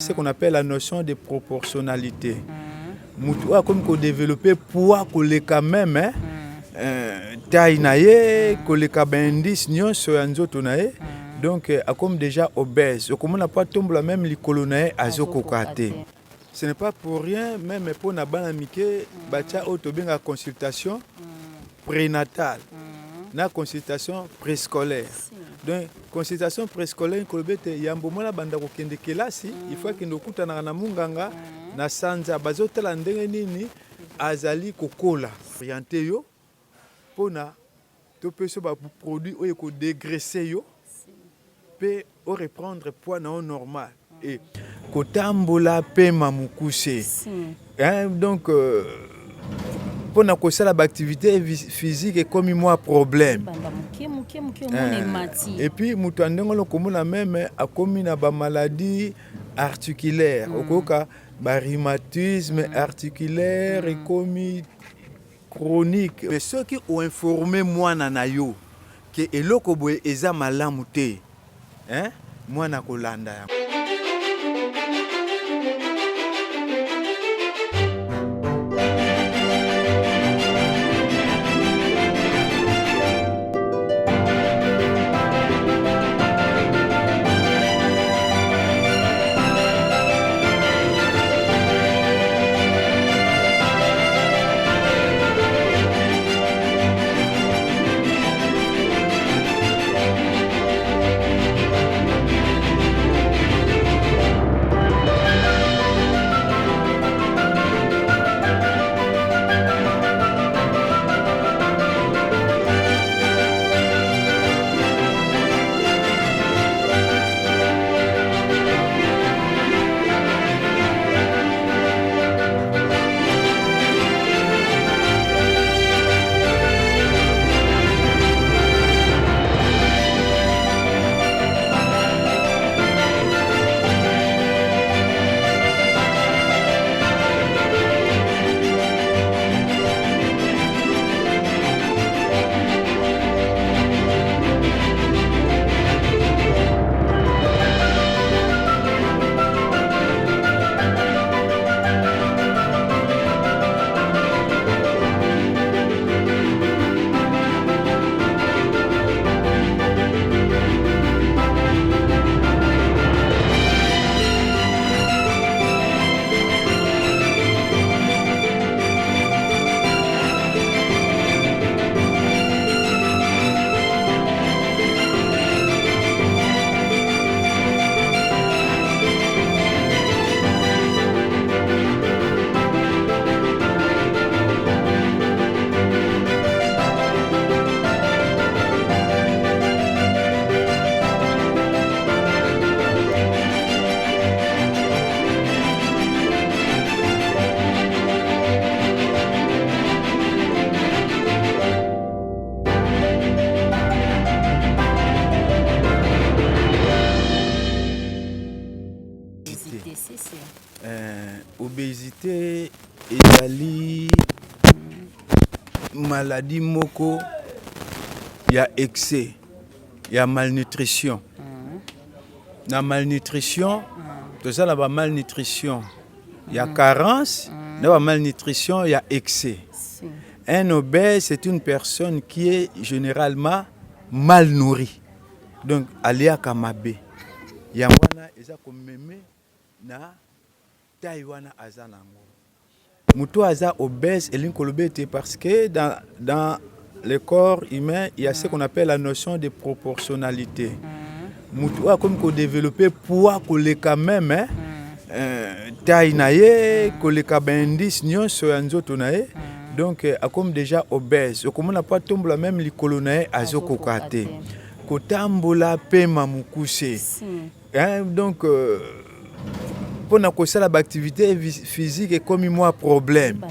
Ce qu'on appelle la notion de proportionnalité. Mutu a comme qu'on développé poids koleka même taille naie koleka bendis nyonso ya nzoto nae donc a comme déjà obèse comme on n'a pas tombe la même likolo nae azokokate. Ce n'est pas pour rien même pour na bana mike bacha otobenga consultation prénatale na consultation préscolaire. Donc consultation préscolaire kolobete yambo mona banda kokende kelasi il faut que ndokutana na munganga na sanza bazotala ndenge nini azali kokola orienté yo pona to peso ba produit oyo ko dégraisser yo pe o reprendre poids na normal et kotambola pe mamukuse donc pona kosala activité physique comme moi problème et puis mutu andengolo komona même akomi na ba maladie articulaire okoka ba rhumatisme articulaire et comme chronique mais ceux qui ont informé moi na yo que eloko boye eza malamu te mwana kolanda. Obésité ezali maladie moko ya excès ya malnutrition na malnutrition tout ça la malnutrition ya carence na ba malnutrition ya excès. Un obèse c'est une personne qui est généralement mal nourrie donc alia kamabe ya mwana eza komeme na Taïwana azanango. Mutu aza obèse et l'incolobété parce que dans le corps humain, il y a ce qu'on appelle la notion de proportionnalité. Mutu a comme qu'on développé poids koleka même taille naie koleka bendis nyonso ya nzoto nae donc a comme déjà obèse. Comme on n'a pas tombe la même likolo nae azokokate. Kotambola pe mamukuse. Donc pour na kosala activité physique comme moi problème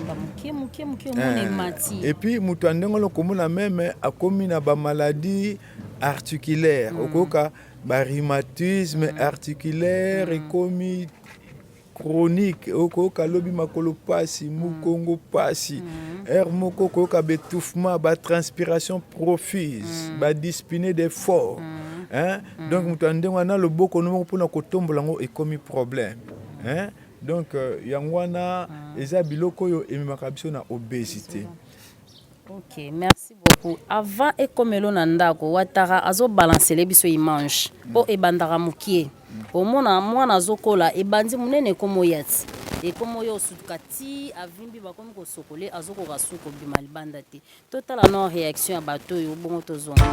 et puis mutu andengolo komona même akomi na ba maladie articulaire okoka ba rhumatisme articulaire et comme chronique okoka lobi makolo pasi mukongo pasi moko koka bétouffement ba transpiration profuse ba dyspnée d'effort donc mutu andengwana loboko no pona kotombola ngo et comme problème. Hein? Donc yangwana eza biloko yo ememaka biso na obésité. Ok, merci beaucoup. Avant et comme elona ndako watara azo balancer biso image o ebandaka mukie. Omona mwana azokola ebandi munene komo yati. Et comme yo sukati avimbi bakomi ko sokole azoko kasuko bima libanda te. Total non réaction ya bato yo bongo tozonga.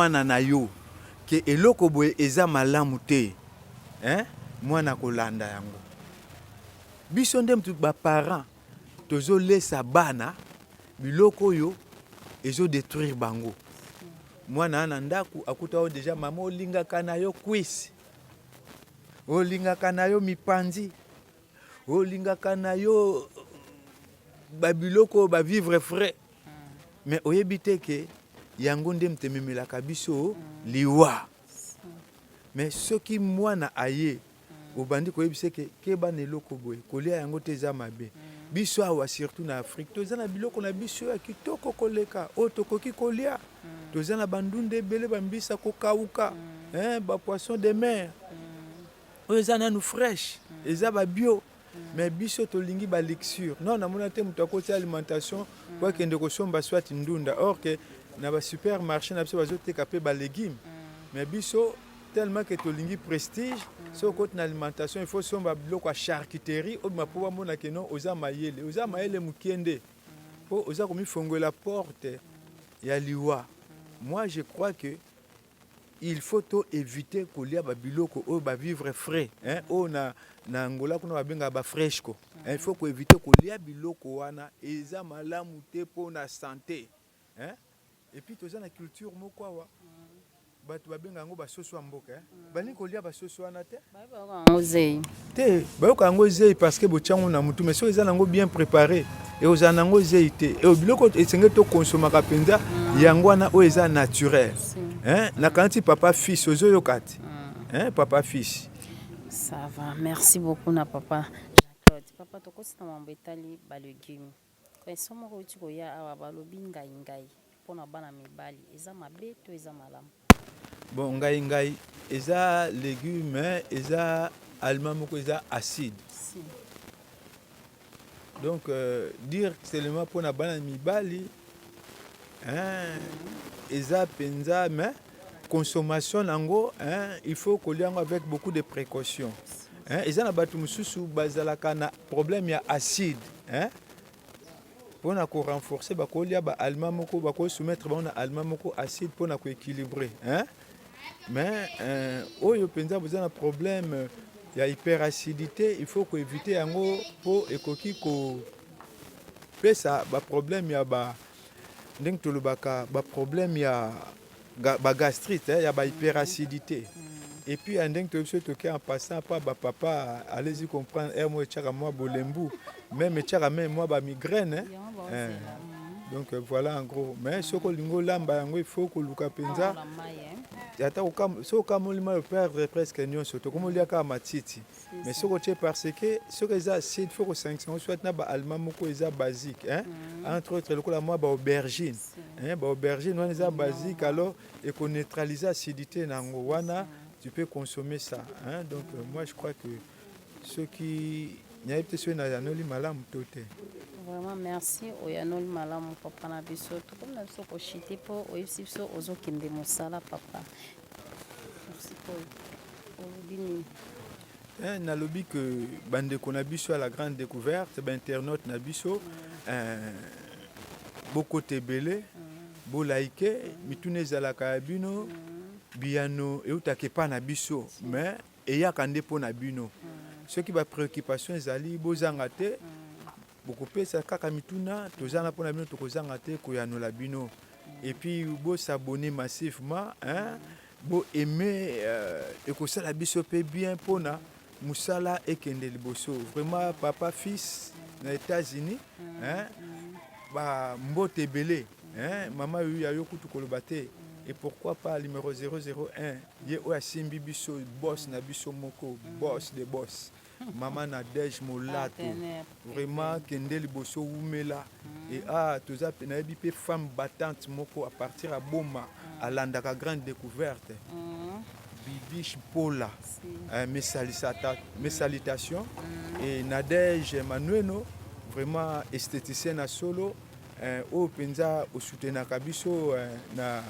mwana na yo ke eloko boye eza malamu te, hein? Mwana kolanda yango. Biso nde mtu ba parents tozo lesa bana biloko yo ezo détruire bango. Mwana na ndaku akuta o deja mama olingaka na yo kwisi. Olingaka na yo mipanzi. Olingaka na yo babiloko ba vivre frais. Mais oyebite ke yango nde mtememelaka biso liwa. mais soki mwana aye obandi koyebisa ke bana eloko boye kolia yango te eza mabe biso awa surtout na Afrique toza na biloko na biso ya kitoko koleka oyo tokoki kolia toza na bandunda ebele bambisa kokauka bapoisson de mer oyo eza nanu fraîche eza babio mais biso tolingi balexure non namona te moto akoti alimentation po akende kosomba swati ndunda or ke na basupermarché na biso bazoteka mpe balégume mais biso tellement que tolingi prestige so okoti na alimentation il faut somba biloko ya charcuterie obima mpo bamonake non oza mayele mokie nde mpo oza komifongola porte ya liwa. Moi je crois que il faut éviter kolia babiloko oyo bavivre frais oyo na Angola kuna babengaka bafresh ko il faut koéviter kolia biloko wana eza malamu te mpo na santé et puis toza na culture moko awa bato babenga yango basoso ya mboka bani kolia basoso wana te bayoka yango zei parce que botyango na mutu mais soki eza nango bien préparé ekozala nango zei te biloko esengeli tokonsomaka mpenza yango wana oyo eza naturel nakanisi papa fils ozoyoka te papa fils. Ça va, merci beaucoup na papa Jean-Claude. Papa tokosina mambo etali balégume kweso moko uti koya awa balobi ngai mpona bana mibali eza mabe to eza malamu? Bon ngai eza légume eza aliment moko eza acide donc dire seulement mpona bana mibali eza penza mais consommation nango il faut kolia yango avec beaucoup de précautions eza na bato mosusu bazalaka na problème ya acide mpona korenforcer bakolia baaliment moko bakosoumettre bango na aliment moko acide mpona koéquilibre mais oyo mpenza boza na problème ya hyperacidité il faut koéviter yango mpo ekoki kopesa baproblème ya ndenge tolobaka baproblème ya bagastrite ya bahyperacidité et puis ndenge toyebi toke en passant pa bapapa allez-y comprendre mo etiaka mwa bolembu même etiaka même mwa bamigraine donc voilà en gros mais soko olingi olamba yango il faut koluka mpenza ata soki okamolima operdre presque nyonso tokomolia kaka matiti mais soko otie parce que soki eza acide faut kosangisango soit na baaliment moko eza basique entre autres lokola mwa baaubergine baaubergine wana eza basique alors ekoneutralize acidité nango wana tu peux consommer ça donc moi je crois que soki nayebi te soki nayanoli malamu to te. Vraiment merci oyanoli malamu papa na biso tokomi na biso koshite mpo oyebisi biso ozokende mosala papa. Merci pour olobi nini? Nalobi que bandeko na biso à la grande découverte bainternaute na biso bokote ebele bolaike mituna ezalaka ya bino biyano eutaka epa na biso mais eyaka nde mpo na bino soki bapréoccupation ezali bozanga te bokopesa kaka mituna tozana mpona bino tokozanga te koyanola bino et puis bosabone massivement boaime ekosala biso mpe bien mpona mosala ekende liboso vraiment papa fils na États-Unis bambote ebele mama oyo yayo kutu koloba te et pourquoi pas numéro 001 ye oyo asimbi biso boss na biso moko boss de boss Maman Nadège Molato vraiment kende liboso umela et toza nayebi pe femme battante moko à partir à Boma à landaka grande découverte Bibiche Paula mes salutations et Nadège Manueno vraiment esthéticienne à solo au penza au soutenaka biso na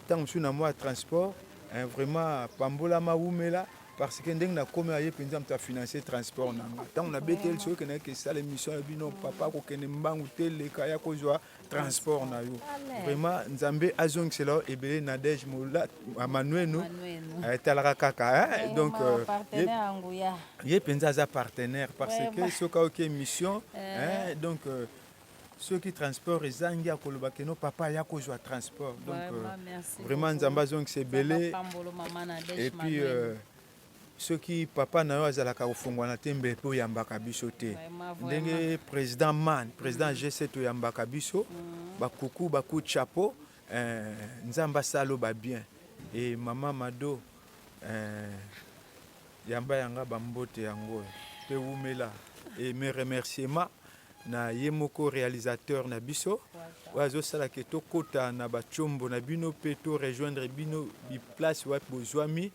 tant sur na moi transport vraiment pambola maumela parce que ndenge na komi aye penza mta financer transport nanga tant na betel so que na que ça l'émission ya bino papa ko kene mbangu teleka ya kozwa transport na yo vraiment nzambe azongisela ebele Nadège Mola Manueno talaka kaka donc ye penza za partenaire parce que soka ok émission donc ceux qui transport ezangi akoloba keno papa ya kozwa transport donc vraiment nzamba zong c'est belé et puis ceux qui papa na yo azalaka kofungwana te mbe pe oyambaka biso te ndenge président G7 oyambaka biso bakuku baku chapeau nzamba salo ba bien et maman Mado yamba yanga bambote yango pe umela et mes remerciements na ye moko réalisateur na biso oyo sala ke tokota na bachombo na bino pe to rejoindre bino bi place wapi bozwami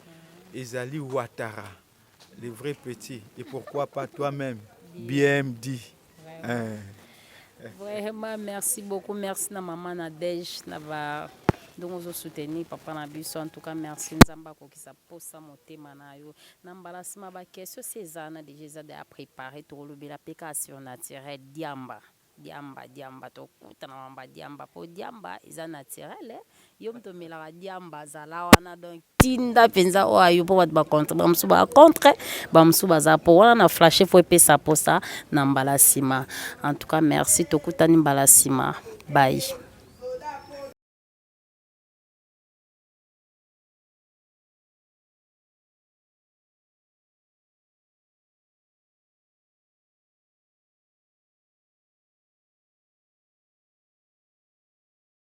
ezali Ouattara le vrai petit et pourquoi pas toi-même BMD. Vraiment merci beaucoup, merci na maman Nadège na ba donc ozo soutenir papa na biso en tout cas merci nzamba ko kisa posa motema na yo na mbala sima ba question César déjà de préparer to lobela application naturelle diamba to kuta na mamba diamba po diamba eza naturel yo mto mela diamba zala wana donc tinda penza o ayo po ba contre ba msuba contre ba msuba za po wana na flasher fo pesa posa na mbala sima en tout cas merci to kuta ni mbala sima bye.